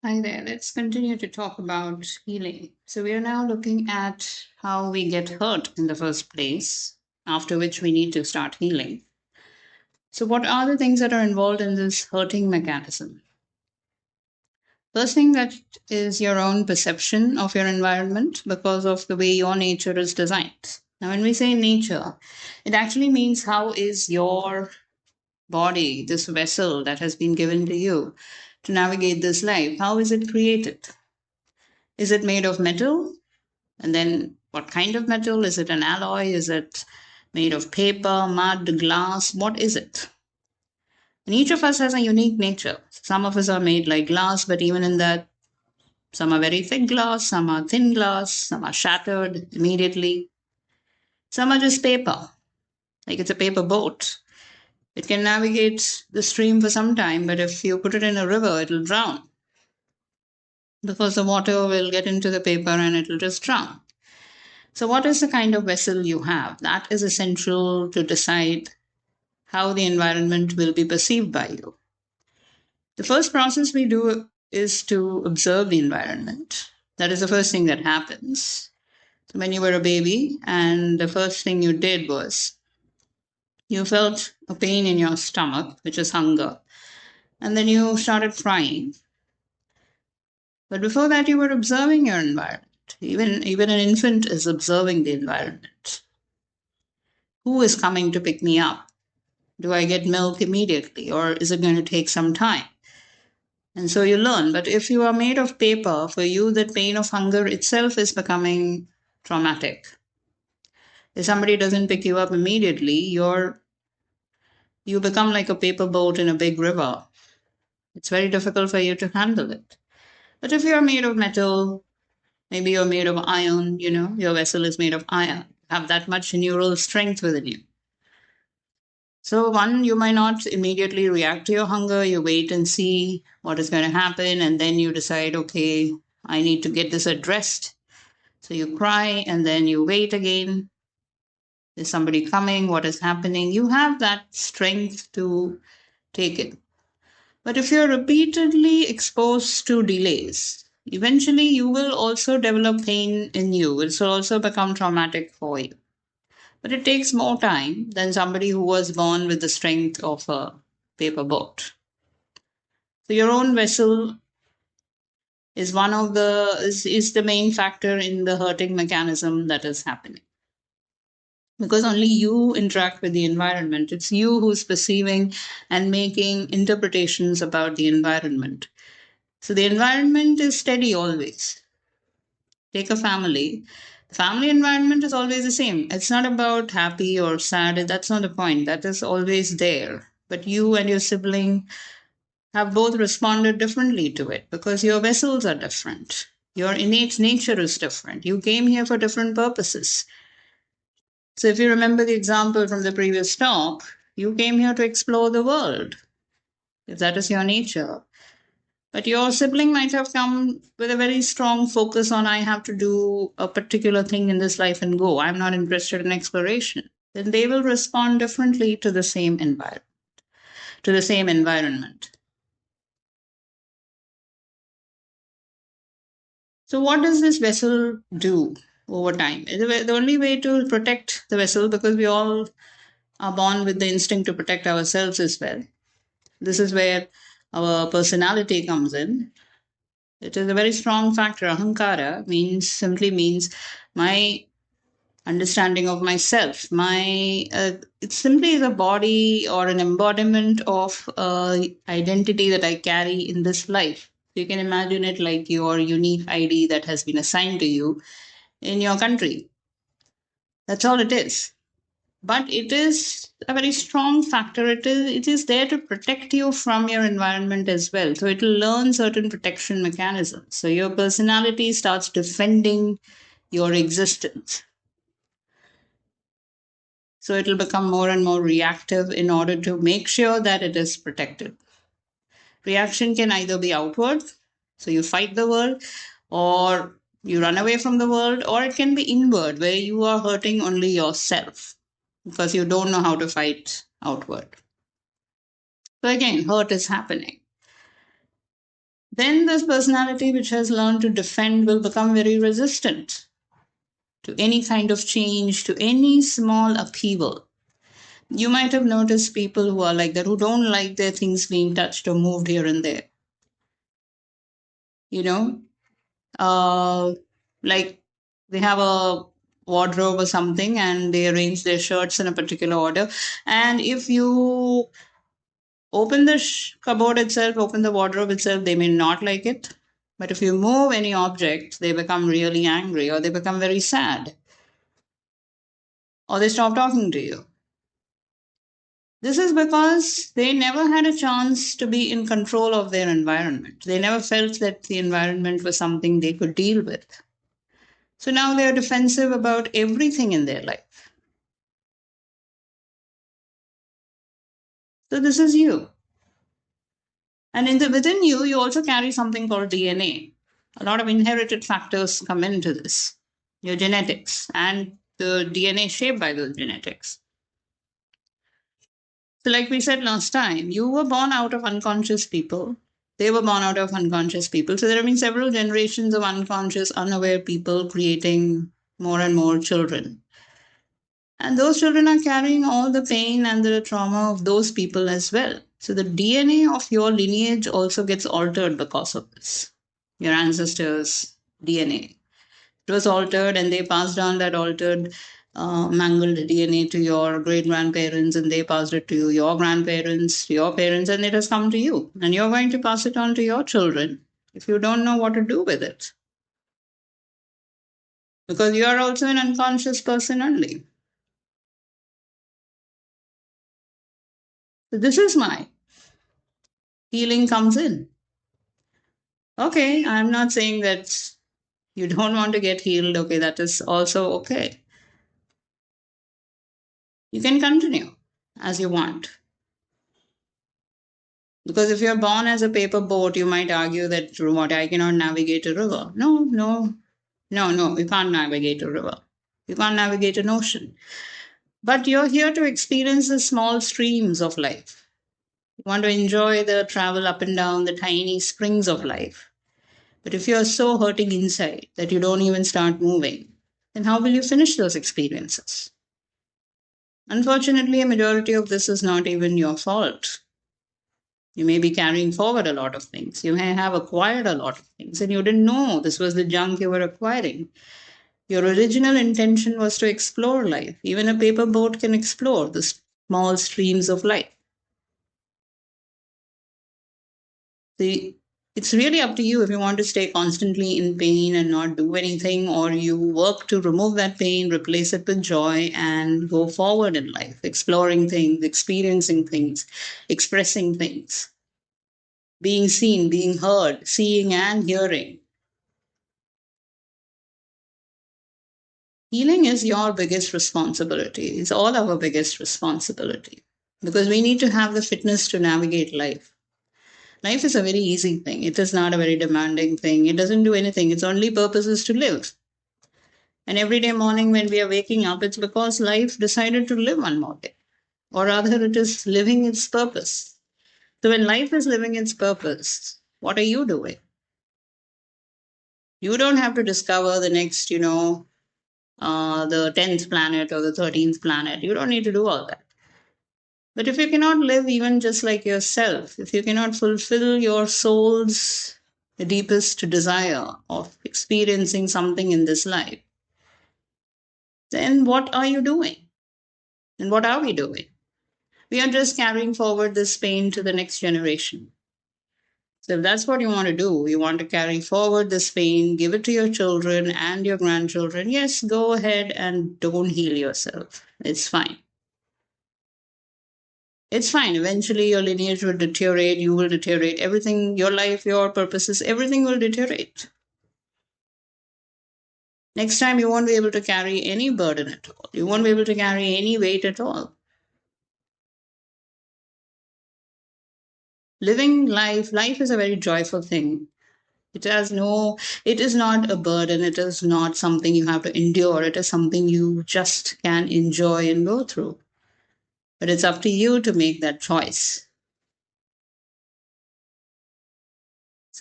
Hi there. Let's continue to talk about healing. So, we are now looking at how we get hurt in the first place, after which we need to start healing. So, what are the things that are involved in this hurting mechanism? First thing that is your own perception of your environment because of the way your nature is designed. Now, when we say nature, it actually means how is your body, this vessel that has been given to you to navigate this life, how is it created? Is it made of metal? And then what kind of metal? Is it an alloy? Is it made of paper, mud, glass? What is it? And each of us has a unique nature. Some of us are made like glass, but even in that, some are very thick glass, some are thin glass, some are shattered immediately. Some are just paper, like it's a paper boat. It can navigate the stream for some time, but if you put it in a river, it'll drown because the water will get into the paper and it'll just drown. So, what is the kind of vessel you have? That is essential to decide how the environment will be perceived by you. The first process we do is to observe the environment. That is the first thing that happens. So, when you were a baby, and the first thing you did was you felt a pain in your stomach, which is hunger, and then you started crying. But before that, you were observing your environment. Even an infant is observing the environment. Who is coming to pick me up? Do I get milk immediately or is it going to take some time? And so you learn. But if you are made of paper, for you, the pain of hunger itself is becoming traumatic. If somebody doesn't pick you up immediately, you become like a paper boat in a big river. It's very difficult for you to handle it. But if you're made of metal, maybe you're made of iron, your vessel is made of iron, have that much neural strength within you. So, one, you might not immediately react to your hunger. You wait and see what is going to happen. And then you decide, okay, I need to get this addressed. So, you cry and then you wait again. Is somebody coming? What is happening? You have that strength to take it. But if you're repeatedly exposed to delays, eventually you will also develop pain in you. It will also become traumatic for you. But it takes more time than somebody who was born with the strength of a paper boat. So your own vessel is is the main factor in the hurting mechanism that is happening. Because only you interact with the environment. It's you who's perceiving and making interpretations about the environment. So the environment is steady always. Take a family. The family environment is always the same. It's not about happy or sad. That's not the point. That is always there. But you and your sibling have both responded differently to it because your vessels are different. Your innate nature is different. You came here for different purposes. So, if you remember the example from the previous talk, you came here to explore the world, if that is your nature. But your sibling might have come with a very strong focus on, I have to do a particular thing in this life and go. I'm not interested in exploration. Then they will respond differently to the same environment. To the same environment. So, what does this vessel do over time? The only way to protect the vessel, because we all are born with the instinct to protect ourselves as well. This is where our personality comes in. It is a very strong factor. Ahankara simply means my understanding of myself. It simply is a body or an embodiment of identity that I carry in this life. You can imagine it like your unique ID that has been assigned to you in your country. That's all it is. But it is a very strong factor. It is there to protect you from your environment as well. So it will learn certain protection mechanisms. So your personality starts defending your existence. So it will become more and more reactive in order to make sure that it is protected. Reaction can either be outward, so you fight the world, or you run away from the world, or it can be inward, where you are hurting only yourself because you don't know how to fight outward. So again, hurt is happening. then this personality which has learned to defend will become very resistant to any kind of change, to any small upheaval. You might have noticed people who are like that, who don't like their things being touched or moved here and there. You know, uh, like they have a wardrobe or something and they arrange their shirts in a particular order. And if you open the cupboard itself, open the wardrobe itself, they may not like it. But if you move any object, they become really angry or they become very sad or they stop talking to you. This is because they never had a chance to be in control of their environment. They never felt that the environment was something they could deal with. So now they are defensive about everything in their life. So this is you. And within you, you also carry something called DNA. A lot of inherited factors come into this. Your genetics and the DNA shaped by those genetics. So, like we said last time, you were born out of unconscious people. They were born out of unconscious people. So, there have been several generations of unconscious, unaware people creating more and more children. And those children are carrying all the pain and the trauma of those people as well. So, the DNA of your lineage also gets altered because of this. Your ancestors' DNA. It was altered and they passed down that altered mangled DNA to your great grandparents and they passed it to your grandparents, to your parents, and it has come to you. And you're going to pass it on to your children if you don't know what to do with it. Because you are also an unconscious person only. So this is my healing comes in. Okay, I'm not saying that you don't want to get healed. Okay, that is also okay. You can continue as you want. Because if you're born as a paper boat, you might argue that what I cannot navigate a river. No, you can't navigate a river. You can't navigate an ocean. But you're here to experience the small streams of life. You want to enjoy the travel up and down the tiny springs of life. But if you're so hurting inside that you don't even start moving, then how will you finish those experiences? Unfortunately, a majority of this is not even your fault. You may be carrying forward a lot of things. You may have acquired a lot of things and you didn't know this was the junk you were acquiring. Your original intention was to explore life. Even a paper boat can explore the small streams of life. See, it's really up to you if you want to stay constantly in pain and not do anything, or you work to remove that pain, replace it with joy, and go forward in life, exploring things, experiencing things, expressing things, being seen, being heard, seeing and hearing. Healing is your biggest responsibility. It's all our biggest responsibility because we need to have the fitness to navigate life. Life is a very easy thing. It is not a very demanding thing. It doesn't do anything. Its only purpose is to live. And every day morning when we are waking up, it's because life decided to live one more day. Or rather, it is living its purpose. So when life is living its purpose, what are you doing? You don't have to discover the next, the 10th planet or the 13th planet. You don't need to do all that. But if you cannot live even just like yourself, if you cannot fulfill your soul's deepest desire of experiencing something in this life, then what are you doing? And what are we doing? We are just carrying forward this pain to the next generation. So if that's what you want to do, you want to carry forward this pain, give it to your children and your grandchildren, yes, go ahead and don't heal yourself. It's fine. It's fine. Eventually, your lineage will deteriorate. You will deteriorate. Everything, your life, your purposes, everything will deteriorate. Next time, you won't be able to carry any burden at all. You won't be able to carry any weight at all. Living life is a very joyful thing. It is not a burden. It is not something you have to endure. It is something you just can enjoy and go through. But it's up to you to make that choice.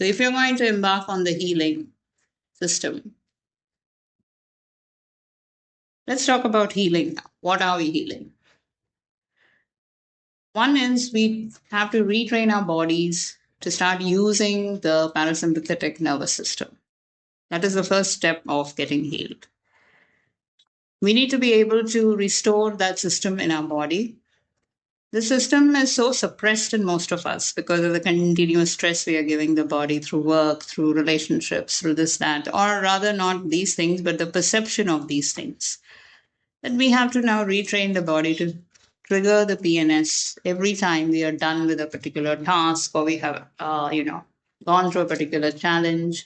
So, if you're going to embark on the healing system, let's talk about healing now. What are we healing? One is we have to retrain our bodies to start using the parasympathetic nervous system. That is the first step of getting healed. We need to be able to restore that system in our body. The system is so suppressed in most of us because of the continuous stress we are giving the body through work, through relationships, through this, that, or rather not these things, but the perception of these things. That we have to now retrain the body to trigger the PNS every time we are done with a particular task or we have, gone through a particular challenge.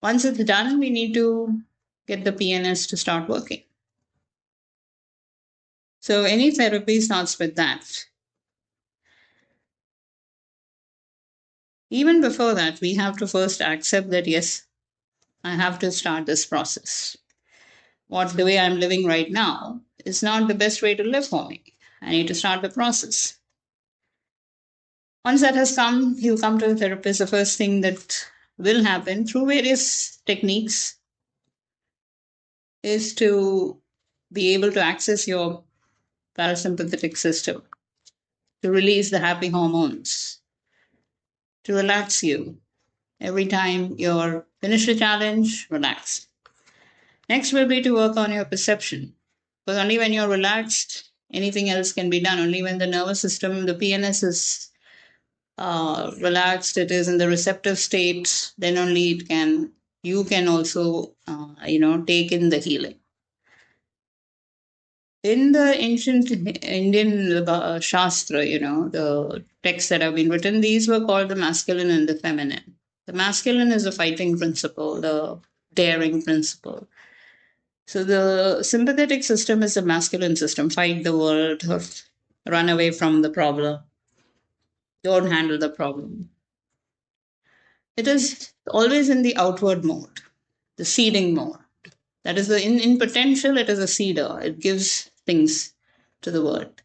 Once it's done, we need to get the PNS to start working. So any therapy starts with that. Even before that, we have to first accept that, yes, I have to start this process. What the way I'm living right now is not the best way to live for me. I need to start the process. Once that has come, you come to the therapist. The first thing that will happen through various techniques is to be able to access your parasympathetic system, to release the happy hormones, to relax you. Every time you're finished a challenge, relax. Next will be to work on your perception. Because only when you're relaxed, anything else can be done. Only when the nervous system, the PNS is relaxed, it is in the receptive state, then only you can also, take in the healing. In the ancient Indian Shastra, the texts that have been written, these were called the masculine and the feminine. The masculine is the fighting principle, the daring principle. So the sympathetic system is the masculine system. Fight the world, or run away from the problem, don't handle the problem. It is always in the outward mode, the seeding mode. That is in potential, it is a seeder. It gives things to the world.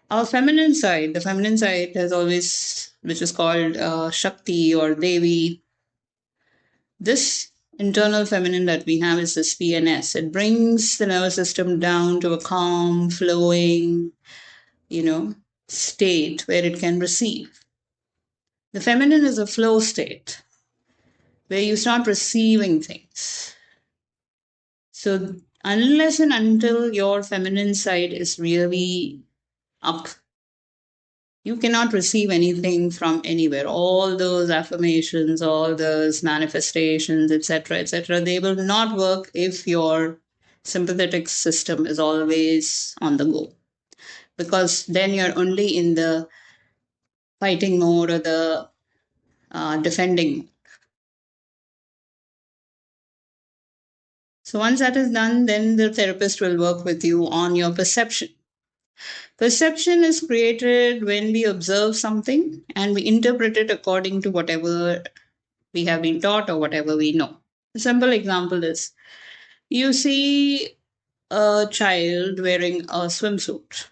Our feminine side, the feminine side has always, which is called Shakti or Devi. This internal feminine that we have is this PNS. It brings the nervous system down to a calm, flowing, state where it can receive. The feminine is a flow state where you start receiving things. So, unless and until your feminine side is really up, you cannot receive anything from anywhere. All those affirmations, all those manifestations, etc., they will not work if your sympathetic system is always on the go. Because then you're only in the fighting mode or the defending. So once that is done, then the therapist will work with you on your perception. Perception is created when we observe something and we interpret it according to whatever we have been taught or whatever we know. A simple example is you see a child wearing a swimsuit.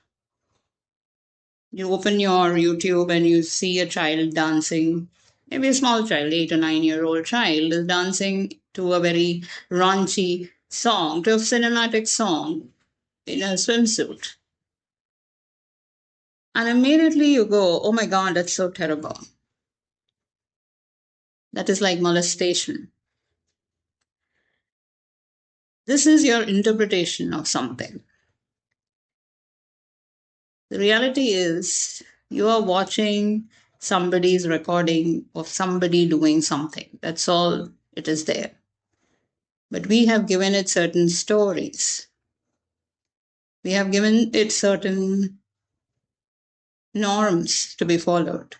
You open your YouTube and you see a child dancing, maybe a small child, 8 or 9 year old child, is dancing to a very raunchy song, to a cinematic song in a swimsuit. And immediately you go, oh my God, that's so terrible. That is like molestation. This is your interpretation of something. The reality is, you are watching somebody's recording of somebody doing something. That's all it is there. But we have given it certain stories. We have given it certain norms to be followed.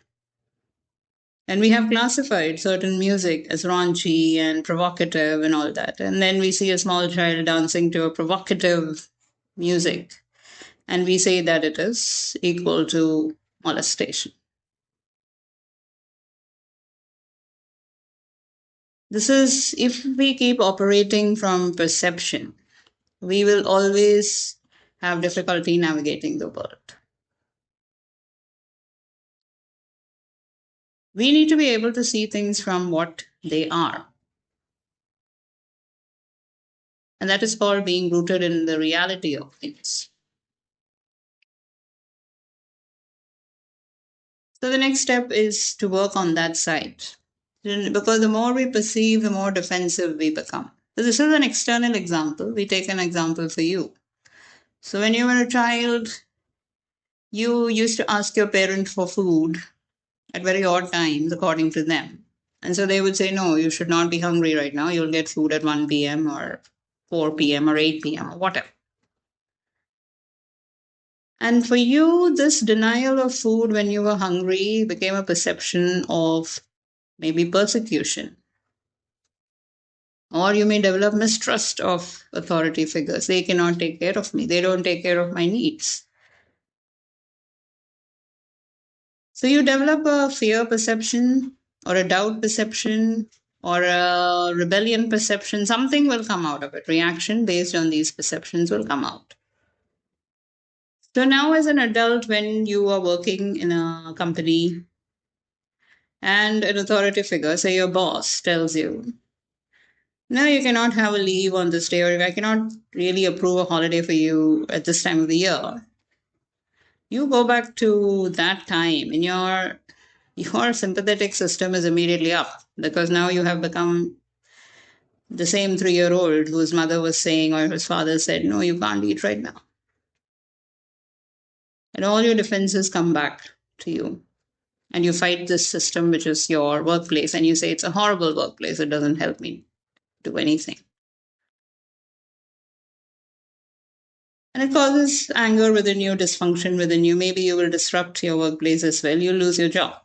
And we have classified certain music as raunchy and provocative and all that. And then we see a small child dancing to a provocative music, and we say that it is equal to molestation. This is, if we keep operating from perception, we will always have difficulty navigating the world. We need to be able to see things from what they are. And that is called being rooted in the reality of things. So the next step is to work on that side. Because the more we perceive, the more defensive we become. So this is an external example. We take an example for you. So when you were a child, you used to ask your parent for food at very odd times, according to them. And so they would say, no, you should not be hungry right now. You'll get food at 1 p.m. or 4 p.m. or 8 p.m. or whatever. And for you, this denial of food when you were hungry became a perception of maybe persecution. Or you may develop mistrust of authority figures. They cannot take care of me, they don't take care of my needs. So you develop a fear perception or a doubt perception or a rebellion perception. Something will come out of it. Reaction based on these perceptions will come out. So now, as an adult, when you are working in a company and an authority figure, say your boss, tells you, no, you cannot have a leave on this day, or I cannot really approve a holiday for you at this time of the year, you go back to that time and your sympathetic system is immediately up because now you have become the same 3-year old whose mother was saying or whose father said, no, you can't eat right now. And all your defenses come back to you. And you fight this system, which is your workplace, and you say it's a horrible workplace. It doesn't help me do anything. And it causes anger within you, dysfunction within you. Maybe you will disrupt your workplace as well. You'll lose your job.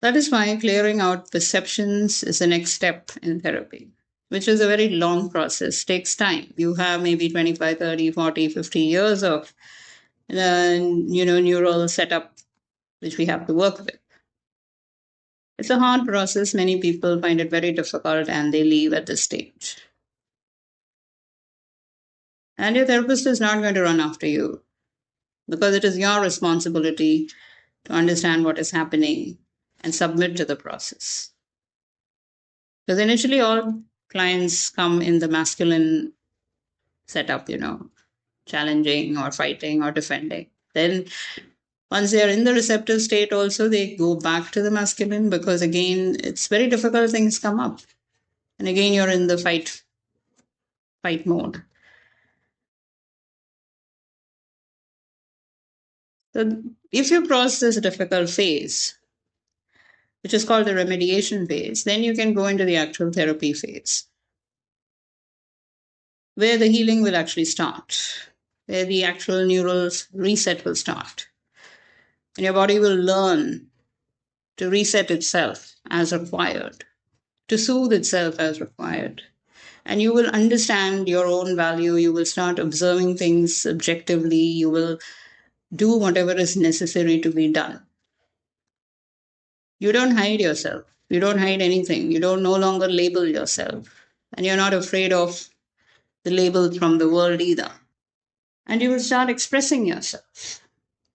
That is why clearing out perceptions is the next step in therapy, which is a very long process, takes time. You have maybe 25, 30, 40, 50 years of neural setup which we have to work with. It's a hard process. Many people find it very difficult and they leave at this stage. And your therapist is not going to run after you because it is your responsibility to understand what is happening and submit to the process. Because initially, all clients come in the masculine setup, challenging or fighting or defending. Then, once they are in the receptive state, also, they go back to the masculine because, again, it's very difficult, things come up. And again, you're in the fight mode. So, if you cross this difficult phase, which is called the remediation phase, then you can go into the actual therapy phase, where the healing will actually start, where the actual neural reset will start. And your body will learn to reset itself as required, to soothe itself as required. And you will understand your own value. You will start observing things objectively. You will do whatever is necessary to be done. You don't hide yourself. You don't hide anything. You don't no longer label yourself. And you're not afraid of the labels from the world either. And you will start expressing yourself.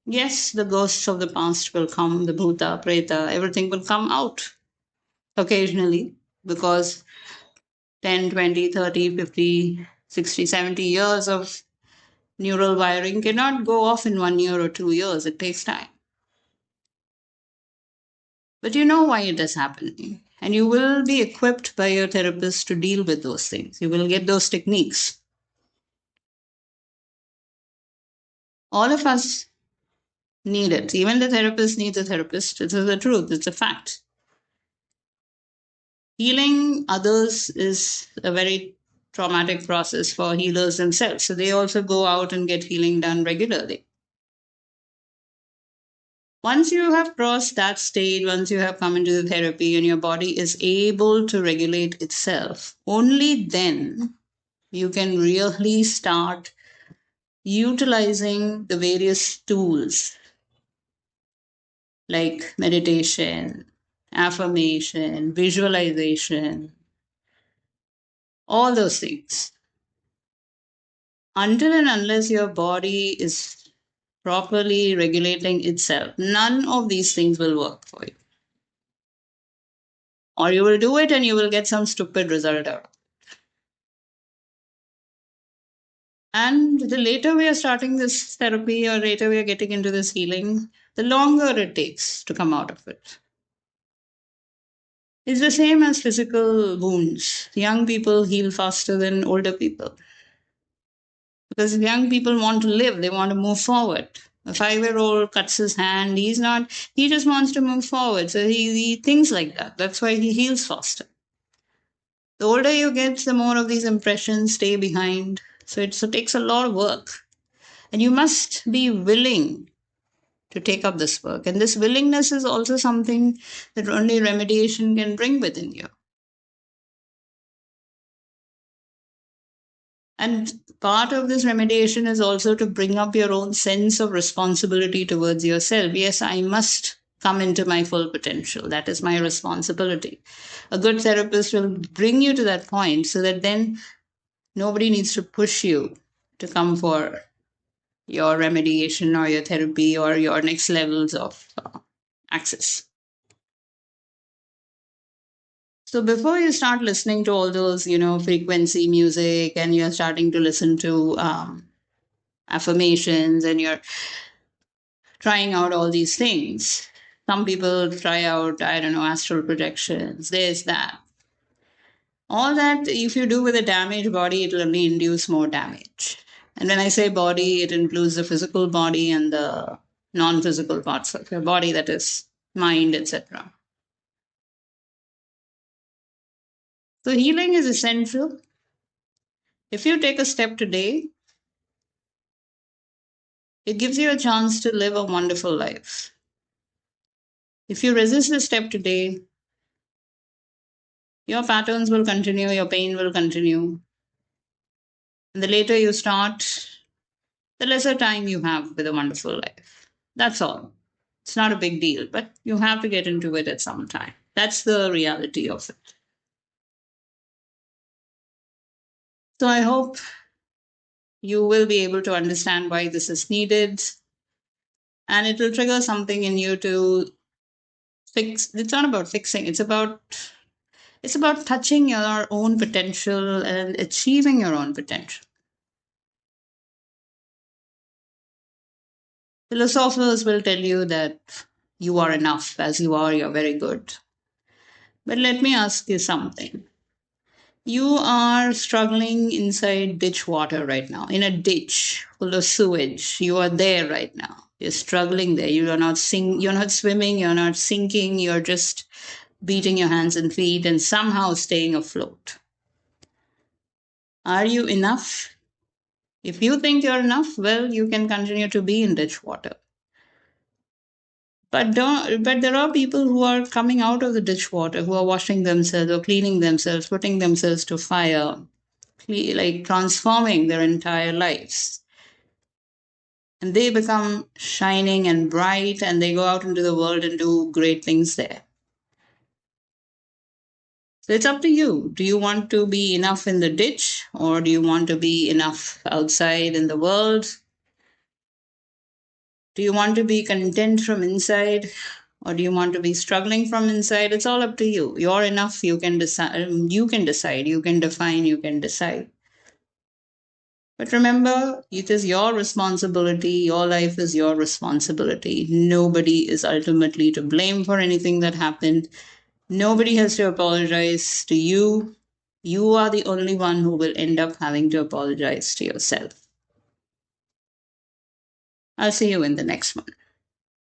Yes, the ghosts of the past will come, the bhuta, preta, everything will come out occasionally because 10, 20, 30, 50, 60, 70 years of neural wiring cannot go off in 1 year or 2 years. It takes time. But you know why it is happening. And you will be equipped by your therapist to deal with those things. You will get those techniques. All of us need it. Even the therapist needs a therapist. It is the truth. It's a fact. Healing others is a very traumatic process for healers themselves. So they also go out and get healing done regularly. Once you have crossed that stage, once you have come into the therapy and your body is able to regulate itself, only then you can really start utilizing the various tools like meditation, affirmation, visualization, all those things. Until and unless your body is properly regulating itself, none of these things will work for you. Or you will do it and you will get some stupid result out. And the later we are starting this therapy or later we are getting into this healing, the longer it takes to come out of it. It's the same as physical wounds. Young people heal faster than older people because young people want to live, they want to move forward. A 5-year-old cuts his hand, he just wants to move forward. So he thinks like that. That's why he heals faster. The older you get, the more of these impressions stay behind. So it takes a lot of work. And you must be willing to take up this work. And this willingness is also something that only remediation can bring within you. And part of this remediation is also to bring up your own sense of responsibility towards yourself. Yes, I must come into my full potential. That is my responsibility. A good therapist will bring you to that point so that then nobody needs to push you to come for your remediation or your therapy or your next levels of access. So before you start listening to all those, frequency music and you're starting to listen to affirmations and you're trying out all these things, some people try out, I don't know, astral projections, this, that. All that, if you do with a damaged body, it will only induce more damage. And when I say body, it includes the physical body and the non physical parts of your body, that is, mind, etc. So, healing is essential. If you take a step today, it gives you a chance to live a wonderful life. If you resist the step today, your patterns will continue, your pain will continue. And the later you start, the lesser time you have with a wonderful life. That's all. It's not a big deal, but you have to get into it at some time. That's the reality of it. So I hope you will be able to understand why this is needed and it will trigger something in you to fix. It's not about fixing, it's about touching your own potential and achieving your own potential. Philosophers will tell you that you are enough as you are, you're very good. But let me ask you something. You are struggling inside ditch water right now, in a ditch full of sewage. You are there right now. You're struggling there. You're not swimming, you're not sinking, you're just beating your hands and feet and somehow staying afloat. Are you enough? If you think you're enough, well, you can continue to be in ditch water. But there are people who are coming out of the ditch water, who are washing themselves or cleaning themselves, putting themselves to fire, like transforming their entire lives. And they become shining and bright and they go out into the world and do great things there. So it's up to you. Do you want to be enough in the ditch or do you want to be enough outside in the world? Do you want to be content from inside or do you want to be struggling from inside? It's all up to you. You're enough. You can decide. You can decide. You can define. You can decide. But remember, it is your responsibility. Your life is your responsibility. Nobody is ultimately to blame for anything that happened. Nobody has to apologize to you. You are the only one who will end up having to apologize to yourself. I'll see you in the next one.